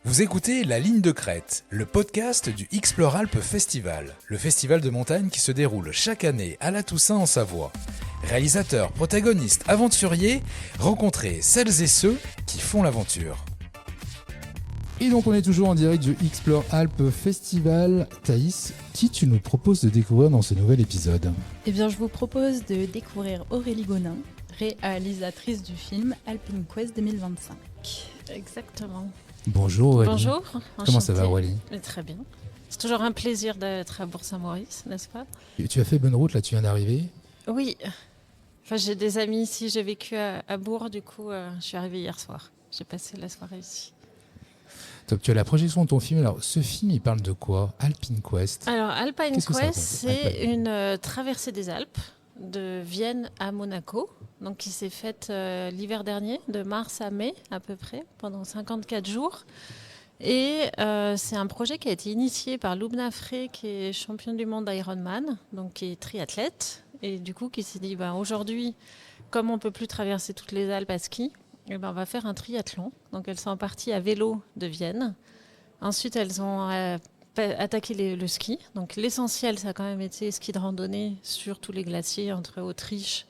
Vous écoutez La Ligne de Crête, le podcast du Explore Alpes Festival, le festival de montagne qui se déroule chaque année à la Toussaint en Savoie. Réalisateurs, protagonistes, aventuriers, rencontrez celles et ceux qui font l'aventure. Et donc on est toujours en direct du Explore Alpes Festival. Thaïs, qui tu nous proposes de découvrir dans ce nouvel épisode ? Eh bien, je vous propose de découvrir Aurélie Gonin, réalisatrice du film Alpine Quest 2025. Exactement. Bonjour Aurélie. Bonjour. Comment ça enchantée. va Aurélie ? Mais très bien. C'est toujours un plaisir d'être à Bourg-Saint-Maurice, n'est-ce pas ? Tu as fait bonne route là, tu viens d'arriver. Oui. Enfin, j'ai des amis ici, j'ai vécu à Bourg, du coup, je suis arrivée hier soir. J'ai passé la soirée ici. Top, tu as la projection de ton film. Alors ce film, il parle de quoi ? Alpine Quest. Alors, Alpine Qu'est-ce que ça Quest, raconte, c'est une traversée des Alpes de Vienne à Monaco, donc qui s'est faite l'hiver dernier, de mars à mai à peu près, pendant 54 jours. Et c'est un projet qui a été initié par Loubna Frey, qui est championne du monde d'Ironman, donc qui est triathlète, et du coup qui s'est dit aujourd'hui, comme on ne peut plus traverser toutes les Alpes à ski, eh ben, on va faire un triathlon. Donc elles sont parties à vélo de Vienne. Ensuite, elles ont attaqué le ski. Donc l'essentiel, ça a quand même été ski de randonnée sur tous les glaciers entre Autriche,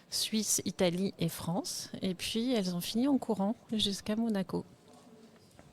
Suisse, Italie et France. Et puis elles ont fini en courant jusqu'à Monaco.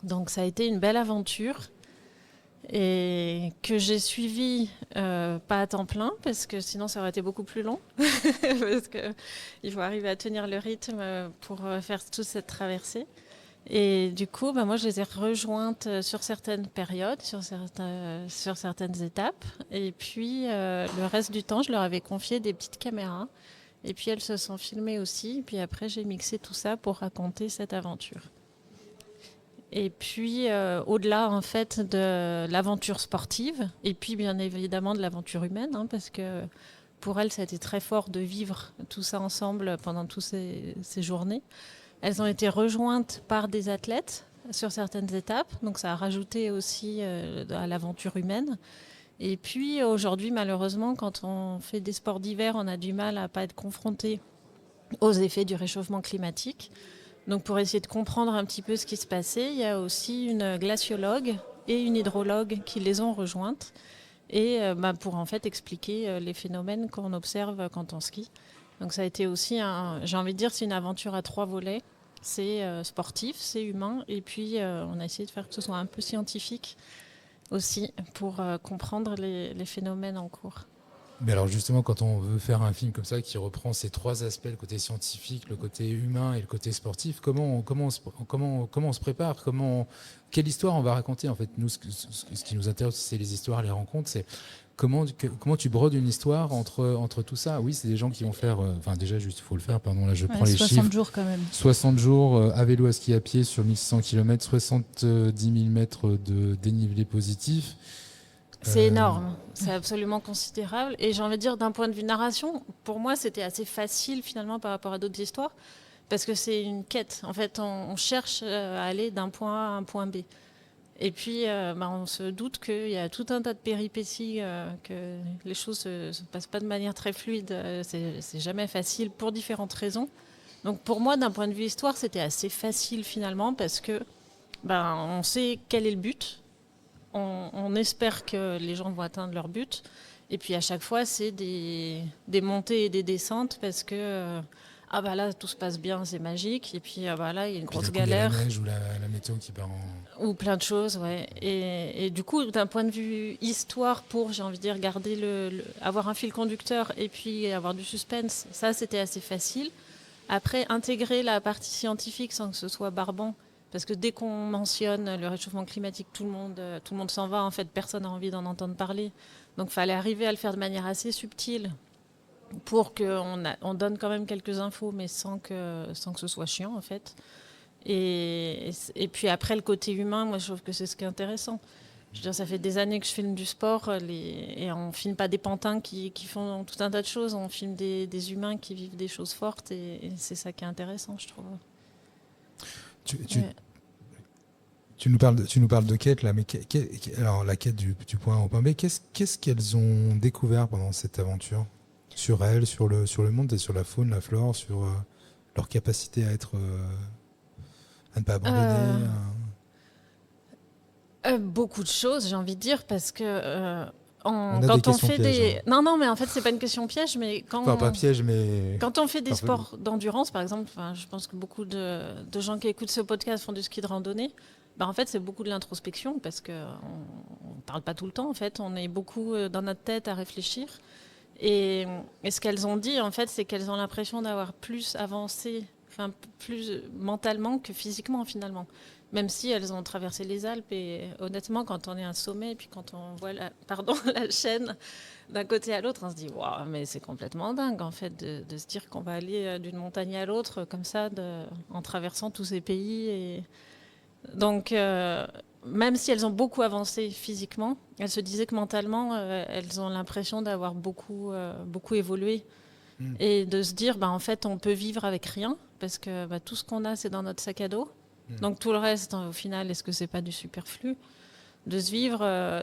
Donc ça a été une belle aventure et que j'ai suivie pas à temps plein parce que sinon ça aurait été beaucoup plus long parce qu'il faut arriver à tenir le rythme pour faire toute cette traversée. Et du coup, moi je les ai rejointes sur certaines périodes, sur certaines étapes. Et puis le reste du temps, je leur avais confié des petites caméras. Et puis elles se sont filmées aussi. Et puis après, j'ai mixé tout ça pour raconter cette aventure. Et puis, au-delà en fait de l'aventure sportive, et puis bien évidemment de l'aventure humaine, parce que pour elles, ça a été très fort de vivre tout ça ensemble pendant toutes ces journées. Elles ont été rejointes par des athlètes sur certaines étapes, donc ça a rajouté aussi à l'aventure humaine. Et puis aujourd'hui, malheureusement, quand on fait des sports d'hiver, on a du mal à ne pas être confronté aux effets du réchauffement climatique. Donc pour essayer de comprendre un petit peu ce qui se passait, il y a aussi une glaciologue et une hydrologue qui les ont rejointes et pour en fait expliquer les phénomènes qu'on observe quand on skie. Donc ça a été aussi, j'ai envie de dire, c'est une aventure à 3 volets. C'est sportif, c'est humain et puis on a essayé de faire que ce soit un peu scientifique aussi pour comprendre les phénomènes en cours. Mais alors justement, quand on veut faire un film comme ça qui reprend ces 3 aspects, le côté scientifique, le côté humain et le côté sportif, comment on se prépare, quelle histoire on va raconter en fait. Nous, ce qui nous intéresse, c'est les histoires, les rencontres. C'est comment tu brodes une histoire entre tout ça. Oui, c'est des gens qui vont faire. Déjà, juste, il faut le faire. Pardon, là, je prends les 60 chiffres. 60 jours quand même. 60 jours à vélo, à ski à pied sur 1600 km, 70 000 mètres de dénivelé positif. C'est énorme, c'est absolument considérable. Et j'ai envie de dire, d'un point de vue narration, pour moi, c'était assez facile finalement par rapport à d'autres histoires, parce que c'est une quête. En fait, on cherche à aller d'un point A à un point B. Et puis, on se doute qu'il y a tout un tas de péripéties, que les choses ne se passent pas de manière très fluide. C'est jamais facile pour différentes raisons. Donc pour moi, d'un point de vue histoire, c'était assez facile finalement, parce que on sait quel est le but. On espère que les gens vont atteindre leur but. Et puis à chaque fois, c'est des montées et des descentes parce que là, tout se passe bien, c'est magique. Et puis là, il y a une grosse galère. Il y a la neige ou la météo qui part en... Ou plein de choses, ouais. Et du coup, d'un point de vue histoire, j'ai envie de dire, garder avoir un fil conducteur et puis avoir du suspense, ça, c'était assez facile. Après, intégrer la partie scientifique sans que ce soit barbant. Parce que dès qu'on mentionne le réchauffement climatique, tout le monde s'en va. En fait, personne n'a envie d'en entendre parler. Donc, il fallait arriver à le faire de manière assez subtile pour qu'on donne quand même quelques infos, mais sans que ce soit chiant, en fait. Et puis après, le côté humain, moi, je trouve que c'est ce qui est intéressant. Je veux dire, ça fait des années que je filme du sport et on ne filme pas des pantins qui font tout un tas de choses. On filme des humains qui vivent des choses fortes et c'est ça qui est intéressant, je trouve. Tu nous parles de quête là, mais alors la quête du point A au point B, qu'est-ce qu'elles ont découvert pendant cette aventure sur elles, sur le monde et sur la faune, la flore, sur leur capacité à ne pas abandonner. Beaucoup de choses, j'ai envie de dire, parce que On a quand des on questions fait pièges, des... Non, mais en fait, c'est pas une question piège, mais Enfin, pas piège, mais... quand on fait des Farfelu. sports d'endurance, par exemple, je pense que beaucoup de gens qui écoutent ce podcast font du ski de randonnée. En fait, c'est beaucoup de l'introspection parce qu'on ne parle pas tout le temps. En fait, on est beaucoup dans notre tête à réfléchir. Et ce qu'elles ont dit, en fait, c'est qu'elles ont l'impression d'avoir plus avancé, plus mentalement que physiquement, finalement. Même si elles ont traversé les Alpes. Et honnêtement, quand on est à un sommet, et puis quand on voit la chaîne d'un côté à l'autre, on se dit waouh, mais c'est complètement dingue en fait de se dire qu'on va aller d'une montagne à l'autre comme ça, en traversant tous ces pays. Et donc, même si elles ont beaucoup avancé physiquement, elles se disaient que mentalement, elles ont l'impression d'avoir beaucoup évolué. Et de se dire, en fait, on peut vivre avec rien, parce que tout ce qu'on a, c'est dans notre sac à dos. Donc tout le reste, au final, est-ce que c'est pas du superflu? De se vivre,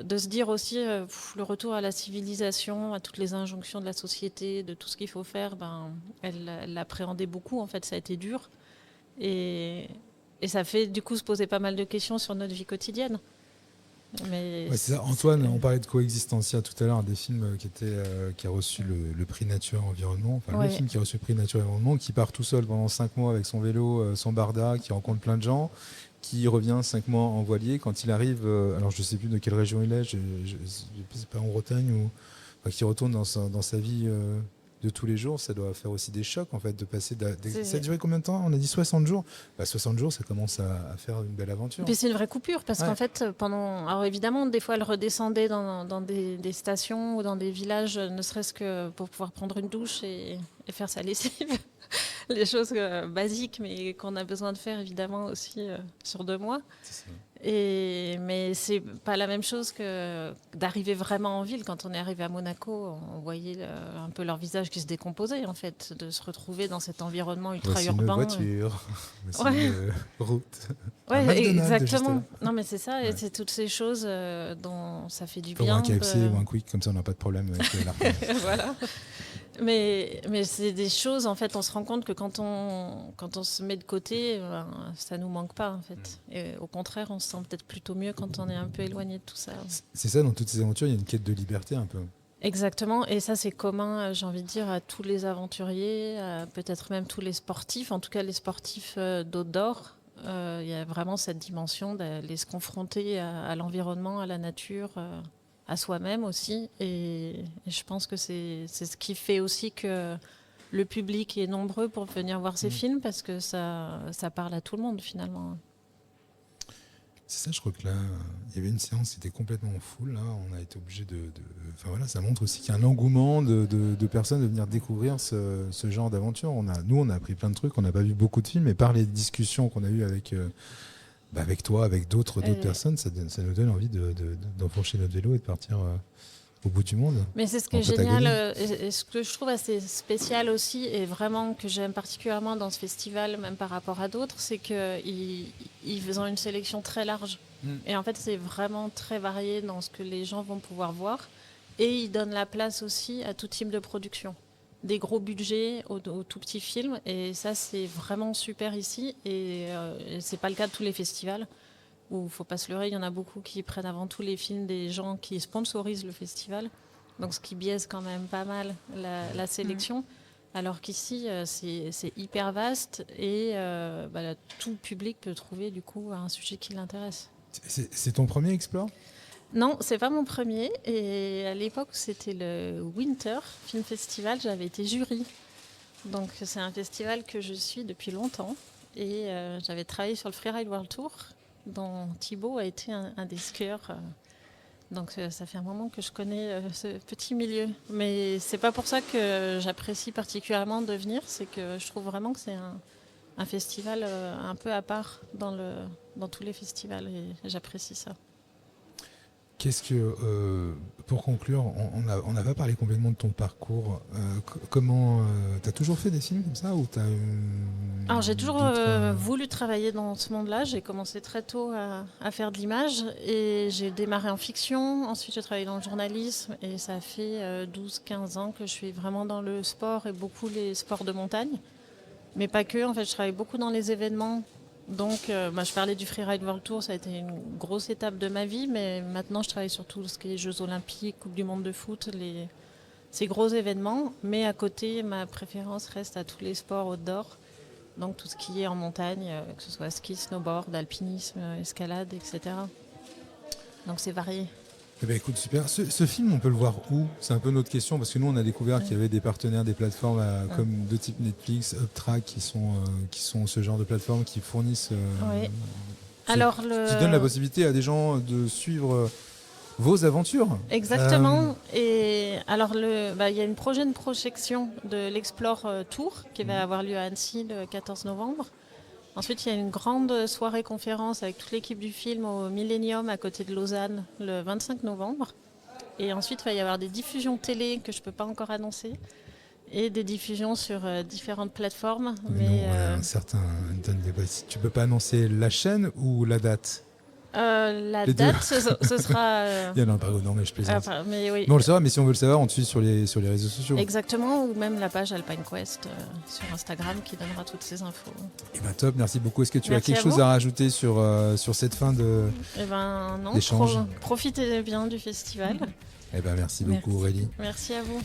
de se dire aussi le retour à la civilisation, à toutes les injonctions de la société, de tout ce qu'il faut faire, elle l'appréhendait beaucoup, en fait, ça a été dur. Et ça fait du coup se poser pas mal de questions sur notre vie quotidienne. Mais c'est ça. Antoine, on parlait de Coexistencia tout à l'heure, un des films qui a reçu le prix Nature Environnement, le film qui a reçu le prix Nature Environnement, qui part tout seul pendant 5 mois avec son vélo, son barda, qui rencontre plein de gens, qui revient 5 mois en voilier. Quand il arrive, alors je ne sais plus de quelle région il est, c'est pas en Bretagne, qui retourne dans sa vie de tous les jours, ça doit faire aussi des chocs en fait, de passer. Ça a duré combien de temps? On a dit 60 jours. 60 jours, ça commence à faire une belle aventure. Puis c'est une vraie coupure parce qu'en fait, alors évidemment, des fois, elle redescendait dans des stations ou dans des villages, ne serait-ce que pour pouvoir prendre une douche et faire sa lessive. Les choses basiques, mais qu'on a besoin de faire évidemment aussi sur 2 mois. Mais c'est pas la même chose que d'arriver vraiment en ville. Quand on est arrivé à Monaco, on voyait un peu leur visage qui se décomposait en fait, de se retrouver dans cet environnement ultra urbain. Voici une voiture, voici une route. Ouais, exactement. Non, mais c'est ça, et c'est toutes ces choses dont ça fait du bien. Un KFC ou un Quick, comme ça on n'a pas de problème avec la Voilà. Mais c'est des choses, en fait, on se rend compte que quand on se met de côté, ça nous manque pas, en fait. Et au contraire, on se sent peut-être plutôt mieux quand on est un peu éloigné de tout ça. C'est ça, dans toutes ces aventures, il y a une quête de liberté un peu. Exactement, et ça c'est commun, j'ai envie de dire, à tous les aventuriers, peut-être même tous les sportifs, en tout cas les sportifs d'outdoor. Il y a vraiment cette dimension d'aller se confronter à l'environnement, à la nature, à soi-même aussi. Et je pense que c'est ce qui fait aussi que le public est nombreux pour venir voir ces films, parce que ça parle à tout le monde finalement. C'est ça, je crois que là, il y avait une séance qui était complètement full. Là, on a été obligé Enfin voilà, ça montre aussi qu'il y a un engouement de personnes de venir découvrir ce genre d'aventure. Nous, on a appris plein de trucs. On n'a pas vu beaucoup de films, mais par les discussions qu'on a eues avec toi, avec d'autres personnes, ça nous donne envie d'enfourcher notre vélo et de partir au bout du monde. Mais c'est ce qui est génial, et ce que je trouve assez spécial aussi, et vraiment que j'aime particulièrement dans ce festival, même par rapport à d'autres, c'est qu'ils ont une sélection très large. Et en fait, c'est vraiment très varié dans ce que les gens vont pouvoir voir. Et ils donnent la place aussi à tout type de production. Des gros budgets aux tout petits films. Et ça, c'est vraiment super ici. Et c'est pas le cas de tous les festivals. Où il ne faut pas se leurrer, il y en a beaucoup qui prennent avant tout les films des gens qui sponsorisent le festival. Donc ce qui biaise quand même pas mal la sélection. Alors qu'ici, c'est hyper vaste et tout public peut trouver du coup un sujet qui l'intéresse. C'est ton premier Explore ? Non, c'est pas mon premier. Et à l'époque, c'était le Winter Film Festival, j'avais été jury. Donc c'est un festival que je suis depuis longtemps. Et j'avais travaillé sur le Freeride World Tour, dont Thibaut a été un des skieurs. Donc ça fait un moment que je connais ce petit milieu. Mais c'est pas pour ça que j'apprécie particulièrement de venir, c'est que je trouve vraiment que c'est un festival un peu à part dans tous les festivals, et j'apprécie ça. Qu'est-ce que, pour conclure, on n'a pas parlé complètement de ton parcours. Comment t'as toujours fait des films comme ça, ou Alors j'ai toujours voulu travailler dans ce monde-là. J'ai commencé très tôt à faire de l'image, et j'ai démarré en fiction. Ensuite j'ai travaillé dans le journalisme, et ça fait 12-15 ans que je suis vraiment dans le sport, et beaucoup les sports de montagne. Mais pas que, en fait je travaille beaucoup dans les événements Donc, je parlais du Freeride World Tour, ça a été une grosse étape de ma vie, mais maintenant je travaille sur tout ce qui est Jeux Olympiques, Coupe du Monde de foot, ces gros événements. Mais à côté, ma préférence reste à tous les sports outdoor, donc tout ce qui est en montagne, que ce soit ski, snowboard, alpinisme, escalade, etc. Donc c'est varié. Eh ben, écoute, super. Ce film, on peut le voir où? C'est un peu notre question, parce que nous, on a découvert qu'il y avait des partenaires, des plateformes comme de type Netflix, Uptrack, qui sont ce genre de plateformes qui fournissent, Oui. qui donnent la possibilité à des gens de suivre vos aventures. Exactement. Et alors, il y a une prochaine projection de l'Explore Tour qui va avoir lieu à Annecy le 14 novembre. Ensuite, il y a une grande soirée conférence avec toute l'équipe du film au Millennium à côté de Lausanne le 25 novembre. Et ensuite, il va y avoir des diffusions télé que je ne peux pas encore annoncer et des diffusions sur différentes plateformes. Mais un certain tu peux pas annoncer la chaîne ou la date? La Les date, deux. ce sera... Non, mais je plaisante. mais oui. Mais on le saura, mais si on veut le savoir, on te suit sur les réseaux sociaux. Exactement, ou même la page Alpine Quest sur Instagram qui donnera toutes ces infos. Et ben top, merci beaucoup. Est-ce que tu Merci as quelque chose à rajouter sur cette fin de non, d'échange? profitez bien du festival. Eh ben merci beaucoup Aurélie. Merci à vous.